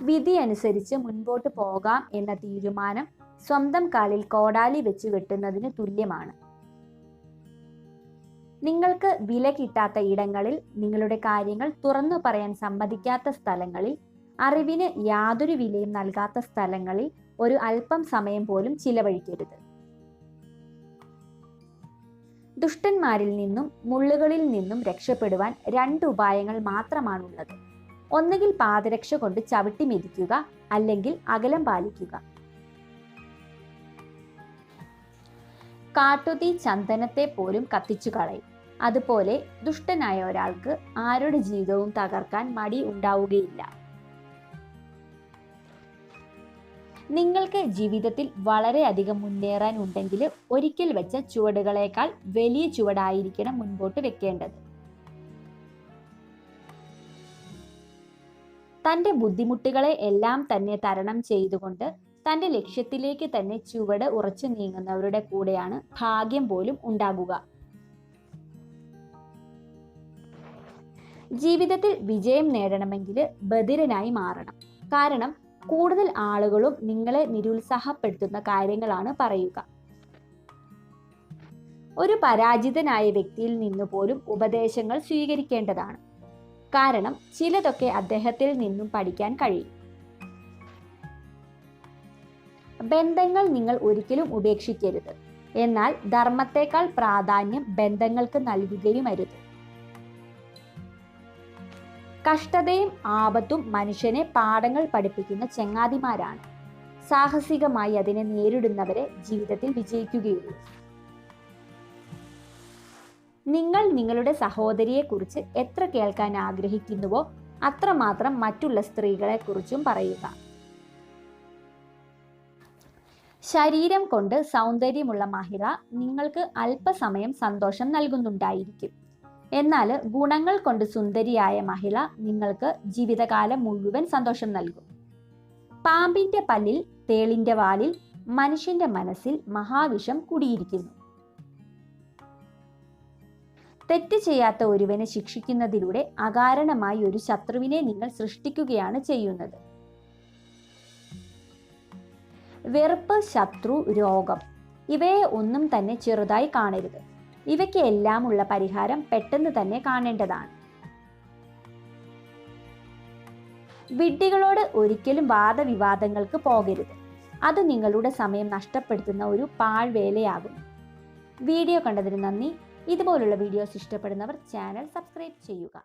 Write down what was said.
വിധി അനുസരിച്ച് മുൻപോട്ട് പോകാം എന്ന തീരുമാനം സ്വന്തം കാലിൽ കോടാലി വെച്ച് വെട്ടുന്നതിന് തുല്യമാണ്. നിങ്ങൾക്ക് വില കിട്ടാത്ത ഇടങ്ങളിൽ, നിങ്ങളുടെ കാര്യങ്ങൾ തുറന്നു പറയാൻ സമ്മതിക്കാത്ത സ്ഥലങ്ങളിൽ, അറിവിന് യാതൊരു വിലയും നൽകാത്ത സ്ഥലങ്ങളിൽ ഒരു അല്പം സമയം പോലും ചിലവഴിക്കരുത്. ദുഷ്ടന്മാരിൽ നിന്നും മുള്ളുകളിൽ നിന്നും രക്ഷപ്പെടുവാൻ 2 ഉപായങ്ങൾ മാത്രമാണുള്ളത്. ഒന്നുകിൽ പാദരക്ഷ കൊണ്ട് ചവിട്ടി മെതിക്കുക, അല്ലെങ്കിൽ അകലം പാലിക്കുക. കാട്ടുതീ ചന്ദനത്തെ പോലും കത്തിച്ചു കളയും. അതുപോലെ ദുഷ്ടനായ ഒരാൾക്ക് ആരുടെ ജീവിതവും തകർക്കാൻ മടി ഉണ്ടാവുകയില്ല. നിങ്ങൾക്ക് ജീവിതത്തിൽ വളരെയധികം മുന്നേറാൻ ഉണ്ടെങ്കിൽ ഒരിക്കൽ വെച്ച ചുവടുകളേക്കാൾ വലിയ ചുവടായിരിക്കണം മുൻപോട്ട് വെക്കേണ്ടത്. തൻ്റെ ബുദ്ധിമുട്ടുകളെ എല്ലാം തന്നെ തരണം ചെയ്തുകൊണ്ട് തൻ്റെ ലക്ഷ്യത്തിലേക്ക് തന്നെ ചുവട് ഉറച്ചു നീങ്ങുന്നവരുടെ കൂടെയാണ് ഭാഗ്യം പോലും ഉണ്ടാകുക. ജീവിതത്തിൽ വിജയം നേടണമെങ്കിൽ ബധിരനായി മാറണം. കാരണം കൂടുതൽ ആളുകളും നിങ്ങളെ നിരുത്സാഹപ്പെടുത്തുന്ന കാര്യങ്ങളാണ് പറയുക. ഒരു പരാജിതനായ വ്യക്തിയിൽ നിന്ന് പോലും ഉപദേശങ്ങൾ സ്വീകരിക്കേണ്ടതാണ്. കാരണം ചിലതൊക്കെ അദ്ദേഹത്തിൽ നിന്നും പഠിക്കാൻ കഴിയും. ബന്ധങ്ങൾ നിങ്ങൾ ഒരിക്കലും ഉപേക്ഷിക്കരുത്. എന്നാൽ ധർമ്മത്തെക്കാൾ പ്രാധാന്യം ബന്ധങ്ങൾക്ക് നൽകുകയും അരുത്. കഷ്ടതയും ആപത്തും മനുഷ്യനെ പാഠങ്ങൾ പഠിപ്പിക്കുന്ന ചങ്ങാതിമാരാണ്. സാഹസികമായി അതിനെ നേരിടുന്നവരെ ജീവിതത്തിൽ വിജയിക്കുകയുള്ളൂ. നിങ്ങൾ നിങ്ങളുടെ സഹോദരിയെക്കുറിച്ച് എത്ര കേൾക്കാൻ ആഗ്രഹിക്കുന്നുവോ അത്രമാത്രം മറ്റുള്ള സ്ത്രീകളെ കുറിച്ചും പറയുക. ശരീരം കൊണ്ട് സൗന്ദര്യമുള്ള മഹിള നിങ്ങൾക്ക് അല്പസമയം സന്തോഷം നൽകുന്നുണ്ടായിരിക്കും. എന്നാൽ ഗുണങ്ങൾ കൊണ്ട് സുന്ദരിയായ മഹിള നിങ്ങൾക്ക് ജീവിതകാലം മുഴുവൻ സന്തോഷം നൽകും. പാമ്പിന്റെ പല്ലിൽ, തേളിന്റെ വാലിൽ, മനുഷ്യന്റെ മനസ്സിൽ മഹാവിഷം കുടിയിരിക്കുന്നു. തെറ്റ് ചെയ്യാത്ത ഒരുവനെ ശിക്ഷിക്കുന്നതിലൂടെ അകാരണമായി ഒരു ശത്രുവിനെ നിങ്ങൾ സൃഷ്ടിക്കുകയാണ് ചെയ്യുന്നത്. വെറുപ്പ്, ശത്രു, രോഗം ഇവയെ ഒന്നും തന്നെ ചെറുതായി കാണരുത്. ഇവയ്ക്ക് എല്ലാം ഉള്ള പരിഹാരം പെട്ടെന്ന് തന്നെ കാണേണ്ടതാണ്. വിഡ്ഢികളോട് ഒരിക്കലും വാദവിവാദങ്ങൾക്ക് പോകരുത്. അത് നിങ്ങളുടെ സമയം നഷ്ടപ്പെടുത്തുന്ന ഒരു പാഴ്വേലയാകും. വീഡിയോ കണ്ടതിന് നന്ദി. ഇതുപോലുള്ള വീഡിയോസ് ഇഷ്ടപ്പെടുന്നവർ ചാനൽ സബ്സ്ക്രൈബ് ചെയ്യുക.